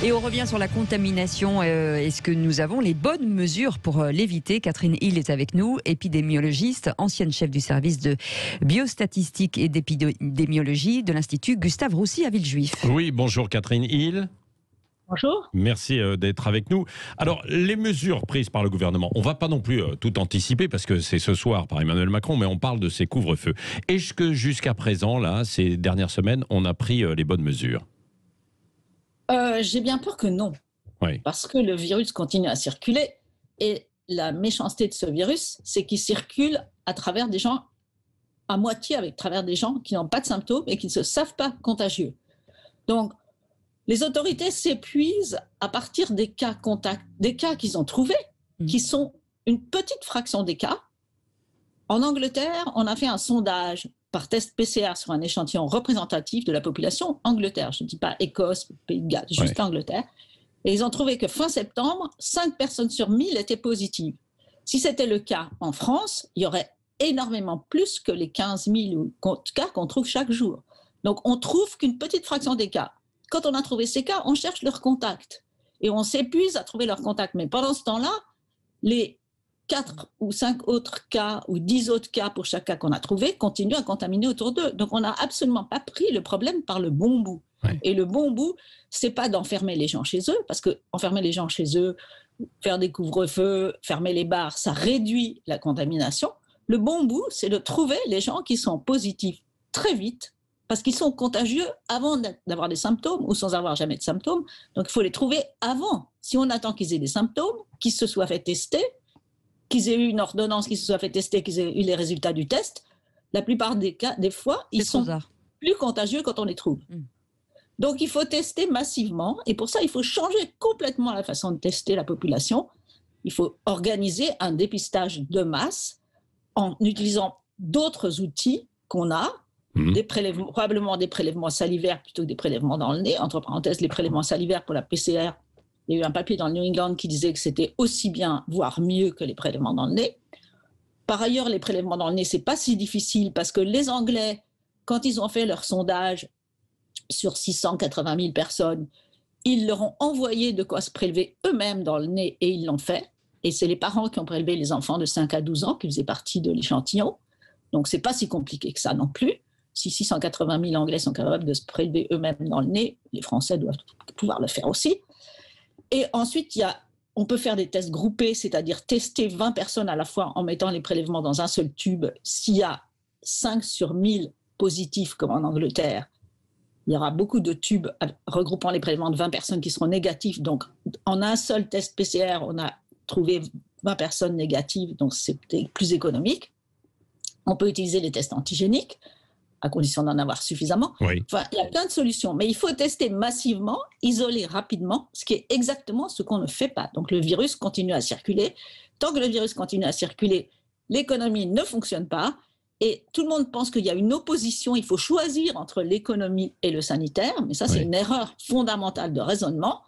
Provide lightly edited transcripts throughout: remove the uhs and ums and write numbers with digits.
Et on revient sur la contamination. Est-ce que nous avons les bonnes mesures pour l'éviter? Catherine Hill est avec nous, épidémiologiste, ancienne chef du service de biostatistique et d'épidémiologie de l'Institut Gustave Roussy à Villejuif. Oui, bonjour Catherine Hill. Bonjour. Merci d'être avec nous. Alors, les mesures prises par le gouvernement, on ne va pas non plus tout anticiper parce que c'est ce soir par Emmanuel Macron, mais on parle de ces couvre-feux. Est-ce que jusqu'à présent, là, ces dernières semaines, on a pris les bonnes mesures? J'ai bien peur que non. Oui. Parce que le virus continue à circuler et la méchanceté de ce virus, c'est qu'il circule à travers des gens, à moitié à travers des gens qui n'ont pas de symptômes et qui ne se savent pas contagieux. Donc, les autorités s'épuisent à partir des cas contacts, des cas qu'ils ont trouvés, qui sont une petite fraction des cas. En Angleterre, on a fait un sondage par test PCR sur un échantillon représentatif de la population Angleterre. Je ne dis pas Écosse, Pays de Galles, juste Angleterre. Et ils ont trouvé que fin septembre, 5 personnes sur 1000 étaient positives. Si c'était le cas en France, il y aurait énormément plus que les 15 000 cas qu'on trouve chaque jour. Donc on trouve qu'une petite fraction des cas. Quand on a trouvé ces cas, on cherche leurs contacts. Et on s'épuise à trouver leurs contacts. Mais pendant ce temps-là, les 4 ou 5 autres cas ou 10 autres cas pour chaque cas qu'on a trouvé continuent à contaminer autour d'eux. Donc on n'a absolument pas pris le problème par le bon bout. Ouais. Et le bon bout, c'est pas d'enfermer les gens chez eux, parce que enfermer les gens chez eux, faire des couvre-feux, fermer les bars, ça réduit la contamination. Le bon bout, c'est de trouver les gens qui sont positifs très vite, parce qu'ils sont contagieux avant d'avoir des symptômes ou sans avoir jamais de symptômes. Donc il faut les trouver avant. Si on attend qu'ils aient des symptômes, qu'ils se soient fait tester, qu'ils aient eu une ordonnance, qu'ils se soient fait tester, qu'ils aient eu les résultats du test, la plupart des cas, des fois, ils sont plus contagieux quand on les trouve. Donc il faut tester massivement, et pour ça, il faut changer complètement la façon de tester la population. Il faut organiser un dépistage de masse en utilisant d'autres outils qu'on a, probablement des prélèvements salivaires plutôt que des prélèvements dans le nez. Entre parenthèses, les prélèvements salivaires pour la PCR, il y a eu un papier dans le New England qui disait que c'était aussi bien, voire mieux que les prélèvements dans le nez. Par ailleurs, les prélèvements dans le nez, c'est pas si difficile parce que les Anglais, quand ils ont fait leur sondage sur 680 000 personnes, ils leur ont envoyé de quoi se prélever eux-mêmes dans le nez et ils l'ont fait. Et c'est les parents qui ont prélevé les enfants de 5 à 12 ans qui faisaient partie de l'échantillon. Donc, c'est pas si compliqué que ça non plus. Si 680 000 Anglais sont capables de se prélever eux-mêmes dans le nez, les Français doivent pouvoir le faire aussi. Et ensuite, on peut faire des tests groupés, c'est-à-dire tester 20 personnes à la fois en mettant les prélèvements dans un seul tube. S'il y a 5 sur 1000 positifs, comme en Angleterre, il y aura beaucoup de tubes regroupant les prélèvements de 20 personnes qui seront négatifs. Donc, en un seul test PCR, on a trouvé 20 personnes négatives, donc c'est plus économique. On peut utiliser les tests antigéniques, à condition d'en avoir suffisamment. Oui. Enfin, il y a plein de solutions, mais il faut tester massivement, isoler rapidement, ce qui est exactement ce qu'on ne fait pas. Donc le virus continue à circuler. Tant que le virus continue à circuler, l'économie ne fonctionne pas et tout le monde pense qu'il y a une opposition, il faut choisir entre l'économie et le sanitaire, mais ça c'est une erreur fondamentale de raisonnement.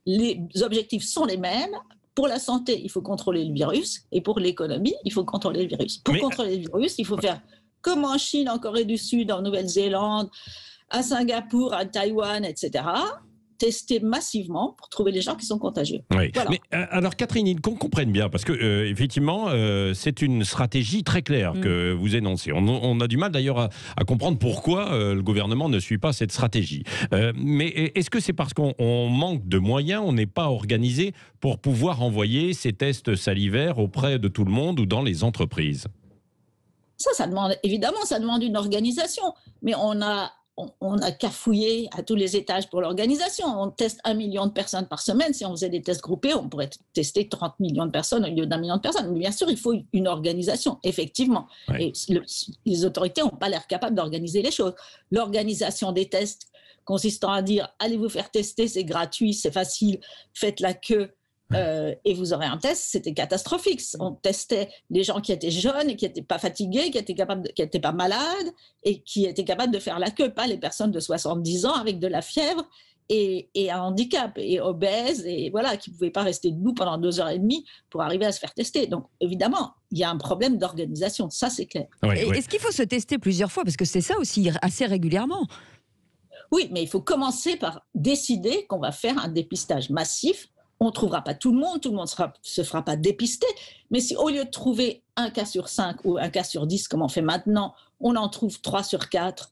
Les objectifs sont les mêmes. Pour la santé, il faut contrôler le virus et pour l'économie, il faut contrôler le virus. Pour contrôler le virus, il faut faire comme en Chine, en Corée du Sud, en Nouvelle-Zélande, à Singapour, à Taïwan, etc., tester massivement pour trouver les gens qui sont contagieux. Oui. Voilà. Mais alors Catherine, qu'on comprenne bien, parce que effectivement, c'est une stratégie très claire que vous énoncez. On a du mal d'ailleurs à comprendre pourquoi le gouvernement ne suit pas cette stratégie. Mais est-ce que c'est parce qu'on manque de moyens, on n'est pas organisé pour pouvoir envoyer ces tests salivaires auprès de tout le monde ou dans les entreprises ? Ça demande, évidemment, ça demande une organisation. Mais on a cafouillé à tous les étages pour l'organisation. On teste 1 million de personnes par semaine. Si on faisait des tests groupés, on pourrait tester 30 millions de personnes au lieu d'1 million de personnes. Mais bien sûr, il faut une organisation, effectivement. Ouais. Et les autorités n'ont pas l'air capables d'organiser les choses. L'organisation des tests consistant à dire « allez vous faire tester, c'est gratuit, c'est facile, faites la queue ». Et vous aurez un test, c'était catastrophique. On testait les gens qui étaient jeunes et qui n'étaient pas fatigués, qui n'étaient pas malades et qui étaient capables de faire la queue, pas les personnes de 70 ans avec de la fièvre et un handicap et obèses et voilà, qui ne pouvaient pas rester debout pendant 2h30 pour arriver à se faire tester. Donc évidemment, il y a un problème d'organisation, ça c'est clair. Est-ce qu'il faut se tester plusieurs fois? Parce que c'est ça aussi, assez régulièrement. Oui, mais il faut commencer par décider qu'on va faire un dépistage massif. On ne trouvera pas tout le monde ne se fera pas dépister. Mais si au lieu de trouver un cas sur 5 ou un cas sur 10, comme on fait maintenant, on en trouve 3 sur 4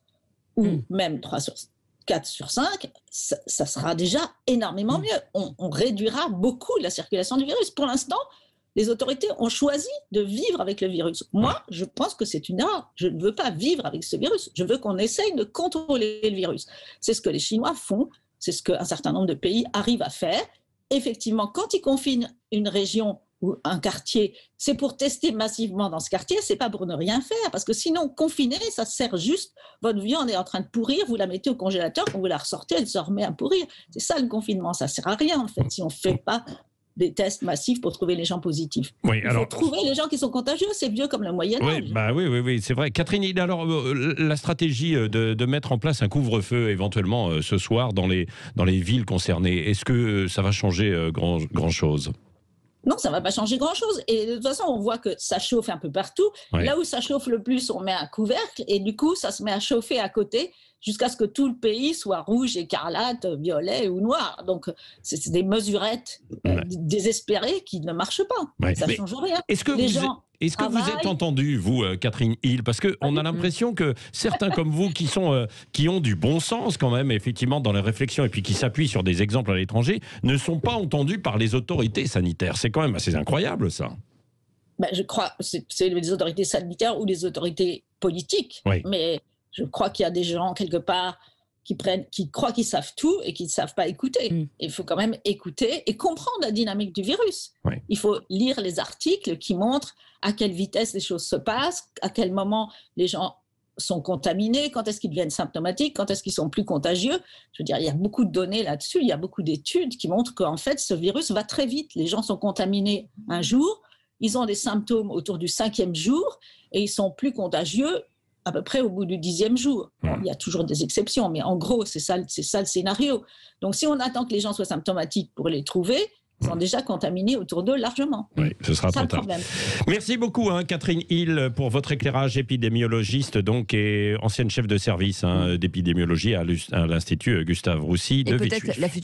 ou même 4 sur 5, ça sera déjà énormément mieux. On réduira beaucoup la circulation du virus. Pour l'instant, les autorités ont choisi de vivre avec le virus. Moi, je pense que c'est une erreur. Je ne veux pas vivre avec ce virus. Je veux qu'on essaye de contrôler le virus. C'est ce que les Chinois font. C'est ce qu'un certain nombre de pays arrivent à faire. Effectivement, quand ils confinent une région ou un quartier, c'est pour tester massivement dans ce quartier, c'est pas pour ne rien faire, parce que sinon, confiner, ça sert juste, votre viande est en train de pourrir, vous la mettez au congélateur, quand vous la ressortez, elle se remet à pourrir. C'est ça le confinement, ça sert à rien en fait, si on fait pas des tests massifs pour trouver les gens positifs. Oui, il faut trouver les gens qui sont contagieux, c'est vieux comme le Moyen-Âge. Oui, c'est vrai. Catherine, alors la stratégie de mettre en place un couvre-feu éventuellement ce soir dans les villes concernées, est-ce que ça va changer grand-chose ? Non, ça ne va pas changer grand-chose. Et de toute façon, on voit que ça chauffe un peu partout. Oui. Là où ça chauffe le plus, on met un couvercle et du coup, ça se met à chauffer à côté jusqu'à ce que tout le pays soit rouge, écarlate, violet ou noir. Donc, c'est des mesurettes désespérées qui ne marchent pas. Ça ne change rien. Est-ce que vous êtes entendu, vous, Catherine Hill ? Parce qu'on a l'impression que certains comme vous qui ont du bon sens quand même, effectivement, dans les réflexions et puis qui s'appuient sur des exemples à l'étranger, ne sont pas entendus par les autorités sanitaires. C'est quand même assez incroyable, ça. Je crois que c'est les autorités sanitaires ou les autorités politiques. Oui. Mais je crois qu'il y a des gens, quelque part, qui croient qu'ils savent tout et qui ne savent pas écouter. Il faut quand même écouter et comprendre la dynamique du virus. Oui. Il faut lire les articles qui montrent à quelle vitesse les choses se passent, à quel moment les gens sont contaminés, quand est-ce qu'ils deviennent symptomatiques, quand est-ce qu'ils sont plus contagieux. Je veux dire, il y a beaucoup de données là-dessus, il y a beaucoup d'études qui montrent qu'en fait, ce virus va très vite. Les gens sont contaminés un jour, ils ont des symptômes autour du 5e jour et ils sont plus contagieux à peu près au bout du 10e jour. Bon, il y a toujours des exceptions, mais en gros, c'est ça le scénario. Donc, si on attend que les gens soient symptomatiques pour les trouver, ils sont déjà contaminés autour d'eux largement. Oui, ce sera trop tard. Merci beaucoup, Catherine Hill, pour votre éclairage, épidémiologiste donc, et ancienne chef de service d'épidémiologie à l'Institut Gustave Roussy de Villejuif.